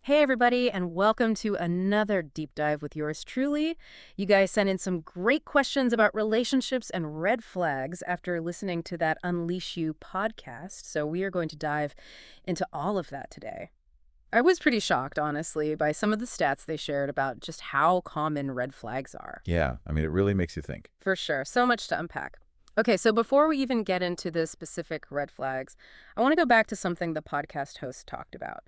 Hey, everybody, and welcome to another deep dive with yours truly. You guys sent in some great questions about relationships and red flags after listening to that Unleash You podcast. So, we are going to dive into all of that today. I was pretty shocked, honestly, by some of the stats they shared about just how common red flags are. Yeah, I mean, it really makes you think. For sure. So much to unpack. Okay, so before we even get into the specific red flags, I want to go back to something the podcast host talked about.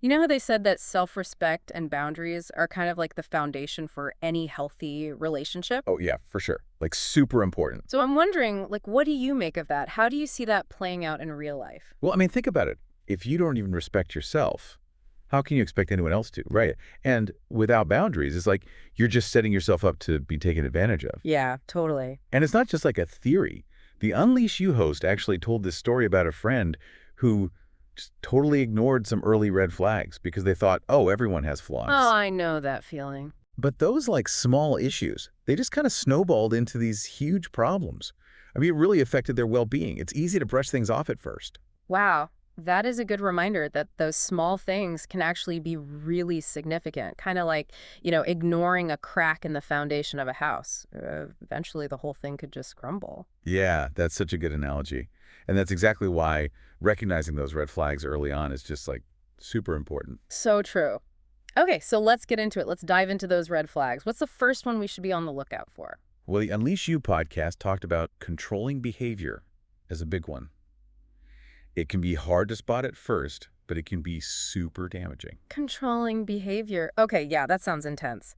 You know how they said that self-respect and boundaries are kind of like the foundation for any healthy relationship? Oh, yeah, for sure. Like, super important. So I'm wondering, like, what do you make of that? How do you see that playing out in real life? Well, I mean, think about it. If you don't even respect yourself, how can you expect anyone else to, right? And without boundaries, it's like you're just setting yourself up to be taken advantage of. Yeah, totally. And it's not just like a theory. The Unleash You host actually told this story about a friend who just totally ignored some early red flags because they thought, oh, everyone has Oh, flaws. I know that feeling. But those like small issues, they just kind of snowballed into these huge problems. I mean, it really affected their well-being. It's easy to brush things off at first. Wow, that is a good reminder that those small things can actually be really significant. Kind of like, ignoring a crack in the foundation of a house. Eventually, the whole thing could just crumble. Yeah, that's such a good analogy. And that's exactly why recognizing those red flags early on is just like super important. So true. Okay, so let's get into it. Let's dive into those red flags. What's the first one we should be on the lookout for? Well, the Unleash You podcast talked about controlling behavior as a big one. It can be hard to spot at first, but it can be super damaging. Controlling behavior. Okay, yeah, that sounds intense.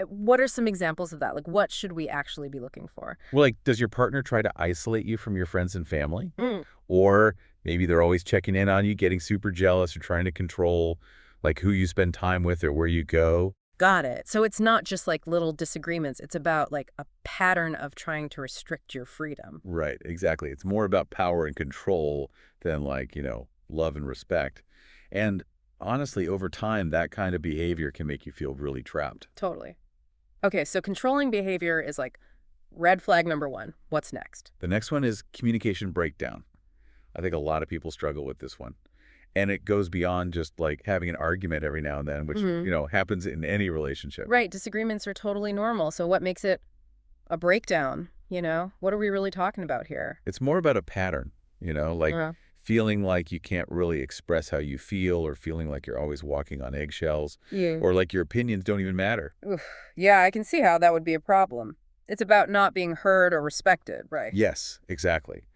What are some examples of that? Like, what should we actually be looking for? Well, like, does your partner try to isolate you from your friends and family? Mm. Or maybe they're always checking in on you, getting super jealous or trying to control like who you spend time with or where you go. Got it. So it's not just like little disagreements. It's about like a pattern of trying to restrict your freedom. Right, exactly. It's more about power and control than like, love and respect. And honestly, over time, that kind of behavior can make you feel really trapped. Totally. Okay, so controlling behavior is like red flag number one. What's next? The next one is communication breakdown. I think a lot of people struggle with this one. And it goes beyond just like having an argument every now and then, which, Hmm. happens in any relationship. Right, disagreements are totally normal. So what makes it a breakdown? What are we really talking about here? It's more about a pattern, like Uh, feeling like you can't really express how you feel or feeling like you're always walking on eggshells yeah. or like your opinions don't even matter. Oof. Yeah, I can see how that would be a problem. It's about not being heard or respected, right? Yes, exactly.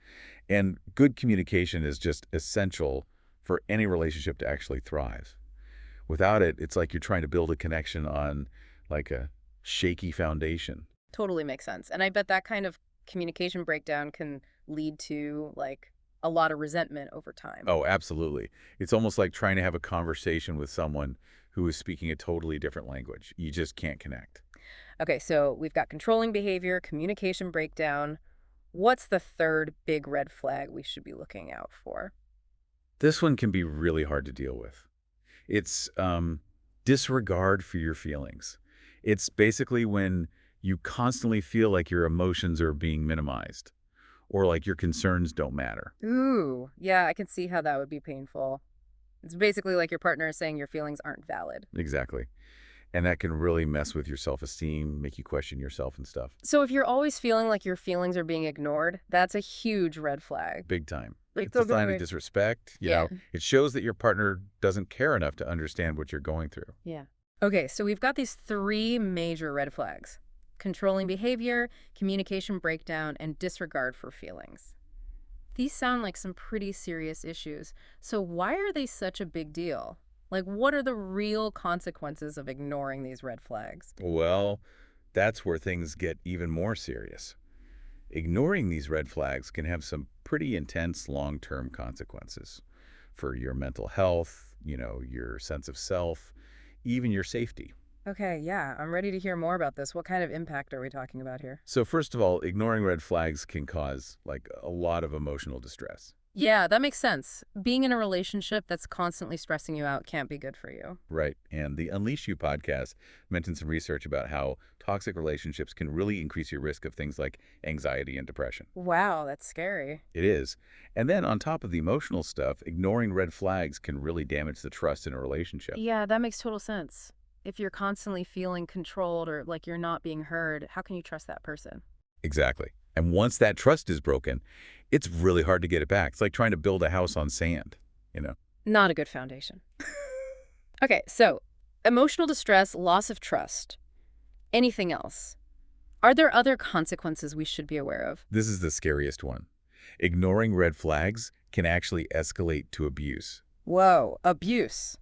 And good communication is just essential for any relationship to actually thrive. Without it, it's like you're trying to build a connection on like a shaky foundation. Totally makes sense. And I bet that kind of communication breakdown can lead to like a lot of resentment over time. Oh, absolutely. It's almost like trying to have a conversation with someone who is speaking a totally different language. You just can't connect. Okay, so we've got controlling behavior, communication breakdown. What's the third big red flag we should be looking out for? This one can be really hard to deal with. It's disregard for your feelings. It's basically when you constantly feel like your emotions are being minimized or like your concerns don't matter. Ooh, yeah, I can see how that would be painful. It's basically like your partner is saying your feelings aren't valid. Exactly. And that can really mess with your self-esteem, make you question yourself and stuff. So if you're always feeling like your feelings are being ignored, that's a huge red flag. Big time. Like It's a the sign of very disrespect. Yeah. It shows that your partner doesn't care enough to understand what you're going through. Yeah. Okay, so we've got these three major red flags: controlling behavior, communication breakdown, and disregard for feelings. These sound like some pretty serious issues. So why are they such a big deal? Like, what are the real consequences of ignoring these red flags? Well, that's where things get even more serious. Ignoring these red flags can have some pretty intense long-term consequences for your mental health, your sense of self, even your safety. Okay, yeah, I'm ready to hear more about this. What kind of impact are we talking about here? So first of all, ignoring red flags can cause like a lot of emotional distress. Yeah, that makes sense. Being in a relationship that's constantly stressing you out can't be good for you. Right. And the Unleash You podcast mentioned some research about how toxic relationships can really increase your risk of things like anxiety and depression. Wow, that's scary. It is. And then on top of the emotional stuff, ignoring red flags can really damage the trust in a relationship. Yeah, that makes total sense. If you're constantly feeling controlled or like you're not being heard, how can you trust that person? Exactly. And once that trust is broken, it's really hard to get it back. It's like trying to build a house on sand, you know? Not a good foundation. Okay, so emotional distress, loss of trust. Anything else? Are there other consequences we should be aware of? This is the scariest one. Ignoring red flags can actually escalate to abuse. Whoa, abuse.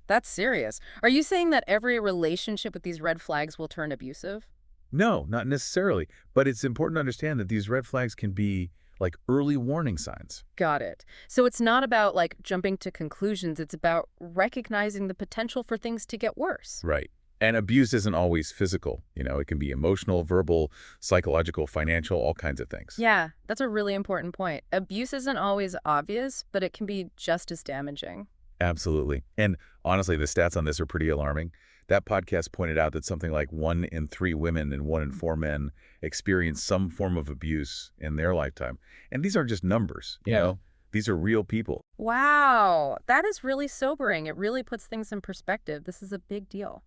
That's serious. Are you saying that every relationship with these red flags will turn abusive? No, not necessarily. But it's important to understand that these red flags can be like early warning signs. Got it. So it's not about like jumping to conclusions, it's about recognizing the potential for things to get worse. Right. And abuse isn't always physical. It can be emotional, verbal, psychological, financial, all kinds of things. Yeah, that's a really important point. Abuse isn't always obvious, but it can be just as damaging. Absolutely. And honestly, the stats on this are pretty alarming. That podcast pointed out that something like 1 in 3 women and 1 in 4 men experience some form of abuse in their lifetime. And these aren't just numbers, you Yeah. know? These are real people. Wow, that is really sobering. It really puts things in perspective. This is a big deal.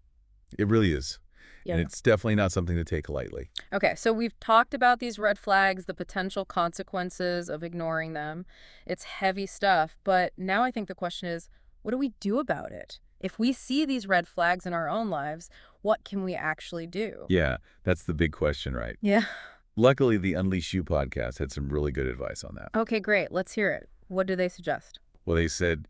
It really is. And Yeah. it's definitely not something to take lightly. Okay, so we've talked about these red flags, the potential consequences of ignoring them. It's heavy stuff, but now I think the question is, what do we do about it? If we see these red flags in our own lives, what can we actually do? Yeah, that's the big question, right? Yeah. Luckily, the Unleash You podcast had some really good advice on that. Okay, great. Let's hear it. What do they suggest? Well, they said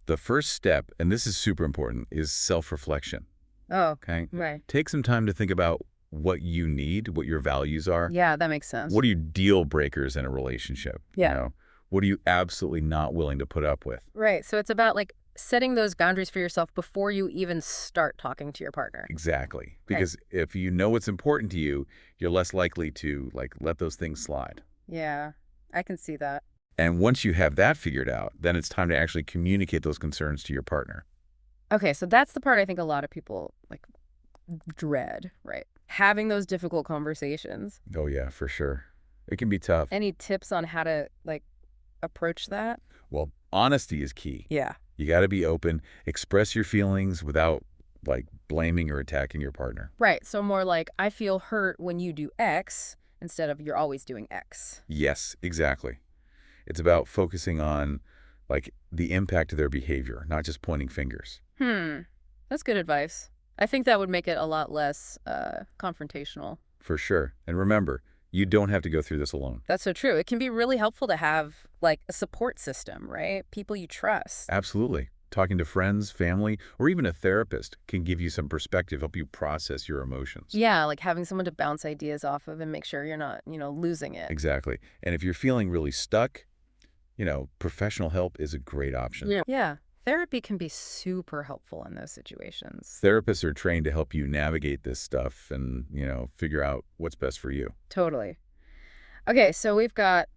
the first step, and this is super important, is self-reflection, Oh, okay? right. Take some time to think about what you need, what your values are. Yeah, that makes sense. What are your deal breakers in a relationship? Yeah. What are you absolutely not willing to put up with? Right. So it's about like setting those boundaries for yourself before you even start talking to your partner. Exactly. Because if you know what's important to you, you're less likely to let those things slide. Yeah, I can see that. And once you have that figured out, then it's time to actually communicate those concerns to your partner. Okay, so that's the part I think a lot of people like dread, right? Having those difficult conversations. Oh yeah, for sure. It can be tough. Any tips on how to like approach that? Well, honesty is key. Yeah. You got to be open, express your feelings without blaming or attacking your partner. Right. So more like I feel hurt when you do X instead of you're always doing X. Yes, exactly. It's about focusing on the impact of their behavior, not just pointing fingers. That's good advice. I think that would make it a lot less confrontational. For sure. And remember, you don't have to go through this alone. That's so true. It can be really helpful to have like a support system, right? People you trust. Absolutely. Talking to friends, family, or even a therapist can give you some perspective, help you process your emotions. Yeah, like having someone to bounce ideas off of and make sure you're not, losing it. Exactly. And if you're feeling really stuck, professional help is a great option. Yeah. Therapy can be super helpful in those situations. Therapists are trained to help you navigate this stuff and, figure out what's best for you. Totally. Okay, so we've got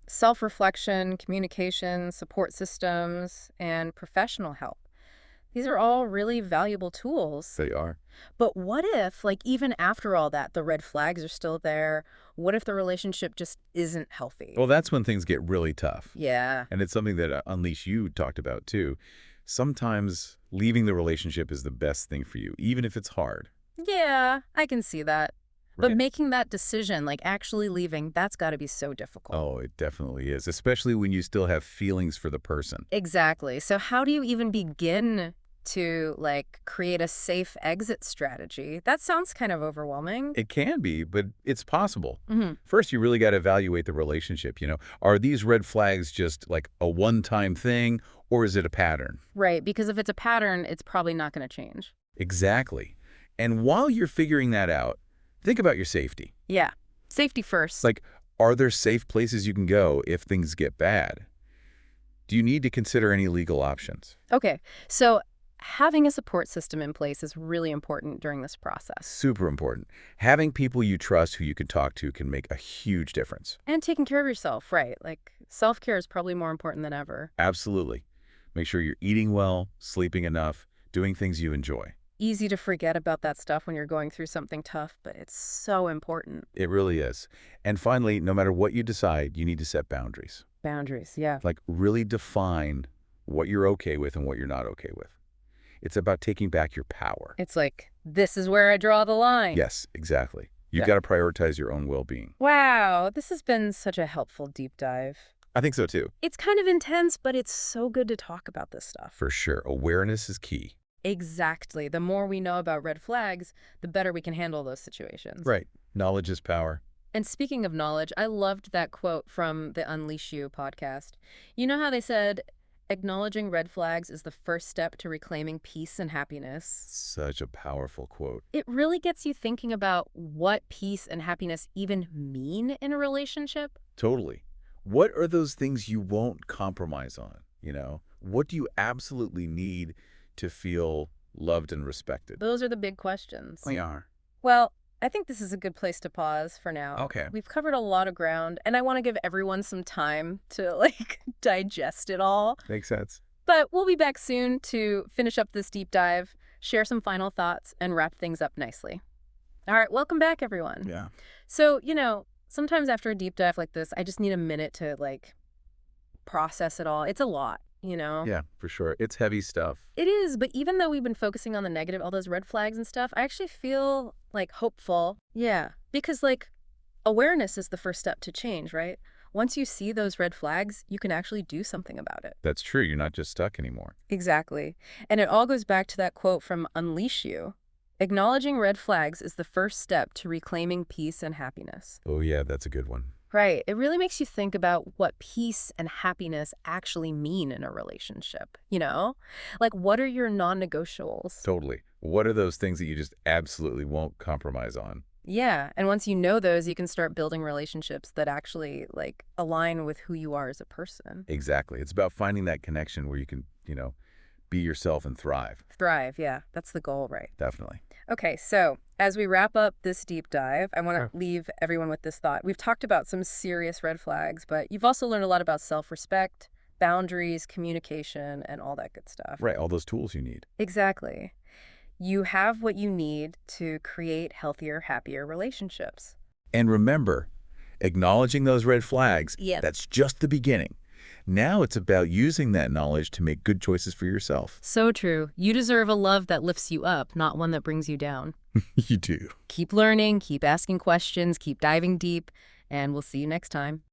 self-reflection, communication, support systems, and professional help. These are all really valuable tools. They are. But what if, like, even after all that, the red flags are still there? What if the relationship just isn't healthy? Well, that's when things get really tough. Yeah. And it's something that Unleash You talked about, too. Sometimes leaving the relationship is the best thing for you, even if it's hard. Yeah, I can see that. But Right. making that decision, like actually leaving, that's got to be so difficult. Oh, it definitely is, especially when you still have feelings for the person. Exactly. So how do you even begin to like create a safe exit strategy? That sounds kind of overwhelming. It can be, but it's possible. Mhm. First, you really got to evaluate the relationship. Are these red flags just like a one-time thing, or is it a pattern? Right, because if it's a pattern, it's probably not going to change. Exactly. And while you're figuring that out, think about your safety. Yeah. Safety first. Are there safe places you can go if things get bad? Do you need to consider any legal options? Okay. So having a support system in place is really important during this process. Super important. Having people you trust who you can talk to can make a huge difference. And taking care of yourself, right? Like, self-care is probably more important than ever. Absolutely. Make sure you're eating well, sleeping enough, doing things you enjoy. Easy to forget about that stuff when you're going through something tough, but it's so important. It really is. And finally, no matter what you decide, you need to set boundaries. Boundaries, yeah. Like, really define what you're okay with and what you're not okay with. It's about taking back your power. It's like, this is where I draw the line. Yes, exactly. You've Yeah. got to prioritize your own well-being. Wow, this has been such a helpful deep dive. I think so, too. It's kind of intense, but it's so good to talk about this stuff. For sure. Awareness is key. Exactly. The more we know about red flags, the better we can handle those situations. Right. Knowledge is power. And speaking of knowledge, I loved that quote from the Unleash You podcast. You know how they said, acknowledging red flags is the first step to reclaiming peace and happiness? Such a powerful quote. It really gets you thinking about what peace and happiness even mean in a relationship. Totally. What are those things you won't compromise on? What do you absolutely need to feel loved and respected? Those are the big questions. They are. Well, I think this is a good place to pause for now. Okay. We've covered a lot of ground, and I want to give everyone some time to, like, digest it all. Makes sense. But we'll be back soon to finish up this deep dive, share some final thoughts, and wrap things up nicely. All right, welcome back, everyone. Yeah. So, sometimes after a deep dive like this, I just need a minute to, process it all. It's a lot, Yeah, for sure. It's heavy stuff. It is, but even though we've been focusing on the negative, all those red flags and stuff, I actually feel, hopeful. Yeah, because, awareness is the first step to change, right? Once you see those red flags, you can actually do something about it. That's true. You're not just stuck anymore. Exactly. And it all goes back to that quote from Unleash You. Acknowledging red flags is the first step to reclaiming peace and happiness. Oh, yeah, that's a good one. Right. It really makes you think about what peace and happiness actually mean in a relationship, what are your non-negotiables? Totally. What are those things that you just absolutely won't compromise on? Yeah, and once you know those, you can start building relationships that actually, align with who you are as a person. Exactly. It's about finding that connection where you can, be yourself and thrive. Thrive, yeah. That's the goal, right? Definitely. Okay, so as we wrap up this deep dive, I want to leave everyone with this thought. We've talked about some serious red flags, but you've also learned a lot about self-respect, boundaries, communication, and all that good stuff. Right. All those tools you need. Exactly. You have what you need to create healthier, happier relationships. And remember, acknowledging those red flags, Yep. that's just the beginning. Now it's about using that knowledge to make good choices for yourself. So true. You deserve a love that lifts you up, not one that brings you down. You do. Keep learning, keep asking questions, keep diving deep, and we'll see you next time.